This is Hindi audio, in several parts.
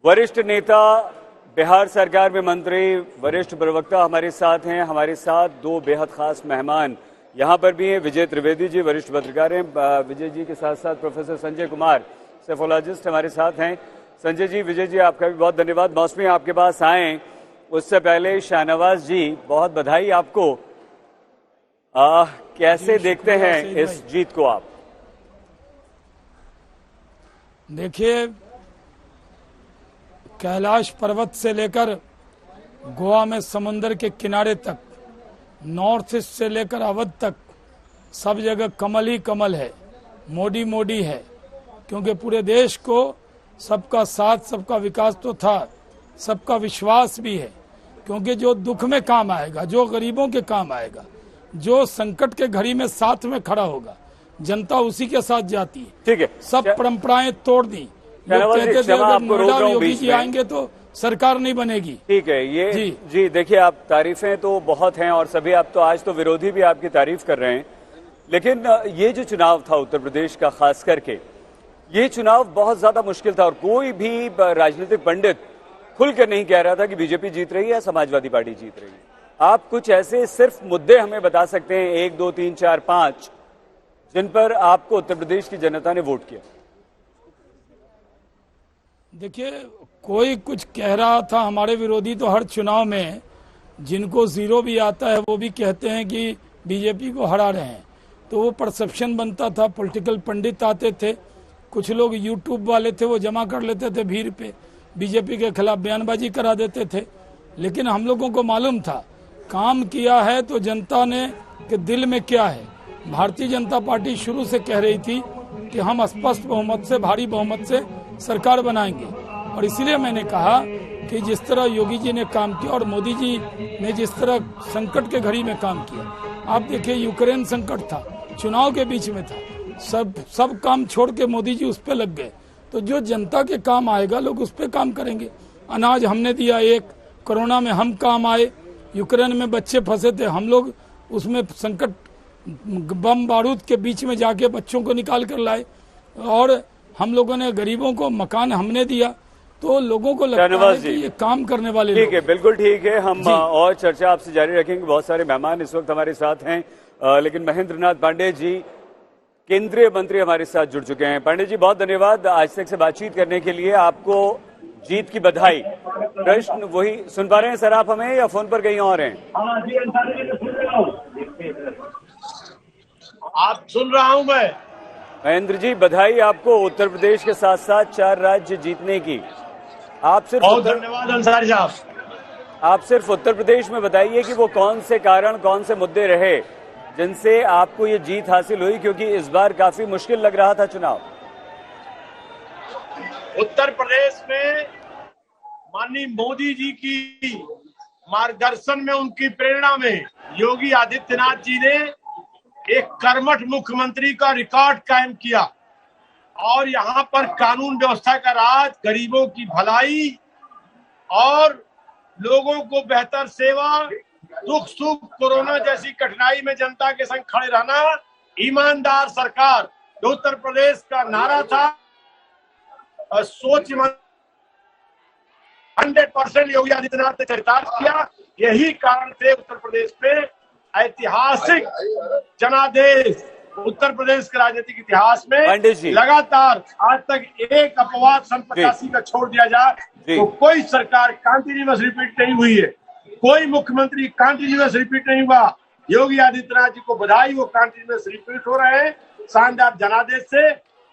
वरिष्ठ नेता, बिहार सरकार में मंत्री, वरिष्ठ प्रवक्ता हमारे साथ हैं। हमारे साथ दो बेहद खास मेहमान यहाँ पर भी हैं। विजय त्रिवेदी जी वरिष्ठ पत्रकार हैं। विजय जी के साथ साथ प्रोफेसर संजय कुमार सेफोलॉजिस्ट हमारे साथ हैं। संजय जी, विजय जी, आपका भी बहुत धन्यवाद। मौसमी आपके पास आए उससे पहले शाहनवाज जी, बहुत बधाई आपको। कैसे देखते हैं इस जीत को आप? देखिए, कैलाश पर्वत से लेकर गोवा में समुंदर के किनारे तक, नॉर्थ ईस्ट से लेकर अवध तक सब जगह कमल ही कमल है, मोदी मोदी है। क्योंकि पूरे देश को सबका साथ, सबका विकास तो था, सबका विश्वास भी है। क्योंकि जो दुख में काम आएगा, जो गरीबों के काम आएगा, जो संकट के घड़ी में साथ में खड़ा होगा, जनता उसी के साथ जाती है। ठीक है, सब परंपराएं तोड़ दी। लोग कहते थे अगर नोएडा योगी जी आएंगे तो सरकार नहीं बनेगी। ठीक है, ये जी देखिए, आप तारीफें तो बहुत हैं और सभी, आप तो आज तो विरोधी भी आपकी तारीफ कर रहे हैं। लेकिन ये जो चुनाव था उत्तर प्रदेश का, खास करके ये चुनाव बहुत ज्यादा मुश्किल था और कोई भी राजनीतिक पंडित खुलकर नहीं कह रहा था कि बीजेपी जीत रही है, समाजवादी पार्टी जीत रही है। आप कुछ ऐसे सिर्फ मुद्दे हमें बता सकते हैं, 1 2 3 4 5, जिन पर आपको उत्तर प्रदेश की जनता ने वोट किया? देखिए, कोई कुछ कह रहा था, हमारे विरोधी तो हर चुनाव में जिनको जीरो भी आता है वो भी कहते हैं कि बीजेपी को हरा रहे हैं। तो वो परसेप्शन बनता था। पॉलिटिकल पंडित आते थे, कुछ लोग यूट्यूब वाले थे, वो जमा कर लेते थे भीड़ पे, बीजेपी के खिलाफ बयानबाजी करा देते थे। लेकिन हम लोगों को मालूम था काम किया है तो जनता ने के दिल में क्या है। भारतीय जनता पार्टी शुरू से कह रही थी कि हम स्पष्ट बहुमत से, भारी बहुमत से सरकार बनाएंगे। और इसीलिए मैंने कहा कि जिस तरह योगी जी ने काम किया और मोदी जी ने जिस तरह संकट के घड़ी में काम किया, आप देखिए यूक्रेन संकट था, चुनाव के बीच में था, सब काम छोड़ के मोदी जी उस पर लग गए। तो जो जनता के काम आएगा लोग उस पर काम करेंगे। अनाज हमने दिया, एक कोरोना में हम काम आए, यूक्रेन में बच्चे फंसे थे, हम लोग उसमें संकट बम बारूद के बीच में जाके बच्चों को निकाल कर लाए। और हम लोगों ने गरीबों को मकान हमने दिया। तो लोगों को लगता है कि ये काम करने वाले ठीक है, बिल्कुल ठीक है। हम और चर्चा आपसे जारी रखेंगे। बहुत सारे मेहमान इस वक्त हमारे साथ हैं, लेकिन महेंद्र नाथ पांडे जी केंद्रीय मंत्री हमारे साथ जुड़ चुके हैं। पांडे जी, बहुत धन्यवाद आज तक से बातचीत करने के लिए। आपको जीत की बधाई। प्रश्न वही सुन पा रहे हैं सर आप हमें, या फोन पर कहीं और हैं? आप सुन रहा हूं मैं। महेंद्र जी, बधाई आपको उत्तर प्रदेश के साथ साथ 4 राज्य जीतने की। आप सिर्फ बहुत धन्यवाद अंसारी साहब। आप सिर्फ उत्तर प्रदेश में बताइए कि वो कौन से कारण, कौन से मुद्दे रहे जिनसे आपको ये जीत हासिल हुई, क्योंकि इस बार काफी मुश्किल लग रहा था चुनाव। उत्तर प्रदेश में माननीय मोदी जी की मार्गदर्शन में, उनकी प्रेरणा में योगी आदित्यनाथ जी ने एक कर्मठ मुख्यमंत्री का रिकॉर्ड कायम किया और यहाँ पर कानून व्यवस्था का राज, गरीबों की भलाई और लोगों को बेहतर सेवा, दुख सुख, कोरोना जैसी कठिनाई में जनता के संग खड़े रहना, ईमानदार सरकार जो उत्तर प्रदेश का नारा था। सोच 100% योगी आदित्यनाथ ने चरितार्थ किया। यही कारण थे उत्तर प्रदेश में ऐतिहासिक जनादेश। उत्तर प्रदेश के राजनीतिक इतिहास में लगातार आज तक एक अपवाद सन 85 का छोड़ दिया जाए तो कोई सरकार कंटिन्यूअस रिपीट नहीं हुई है, कोई मुख्यमंत्री कंटिन्यूअस रिपीट नहीं हुआ। योगी आदित्यनाथ जी को बधाई, वो कंटिन्यूअस रिपीट हो रहे हैं शानदार जनादेश से।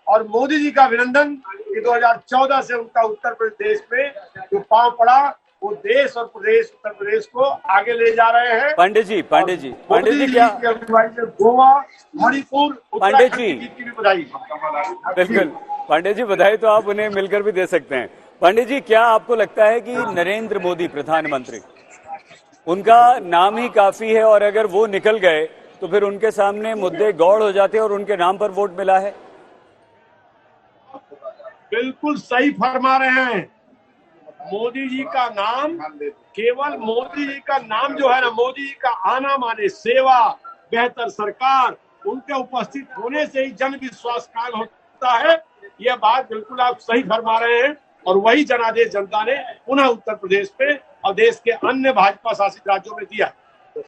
और मोदी जी का अभिनंदन कि 2014 से उनका उत्तर प्रदेश में जो पांव पड़ा, वो देश और प्रदेश, उत्तर प्रदेश को आगे ले जा रहे हैं। पांडे जी क्या गोवा, मणिपुर, पांडे जी की भी बधाई। बिल्कुल पांडे जी, बधाई तो आप उन्हें मिलकर भी दे सकते हैं। पांडे जी, क्या आपको लगता है कि नरेंद्र मोदी प्रधानमंत्री, उनका नाम ही काफी है और अगर वो निकल गए तो फिर उनके सामने मुद्दे गौड़ हो जाते हैं और उनके नाम पर वोट मिला है? बिल्कुल सही फरमा रहे हैं। मोदी जी का नाम, केवल मोदी जी का नाम जो है ना, मोदी जी का आना माने सेवा, बेहतर सरकार, उनके उपस्थित होने से ही जन विश्वास कायम होता है। यह बात बिल्कुल आप सही फरमा रहे हैं। और वही जनादेश जनता ने पुनः उत्तर प्रदेश पे और देश के अन्य भाजपा शासित राज्यों में दिया।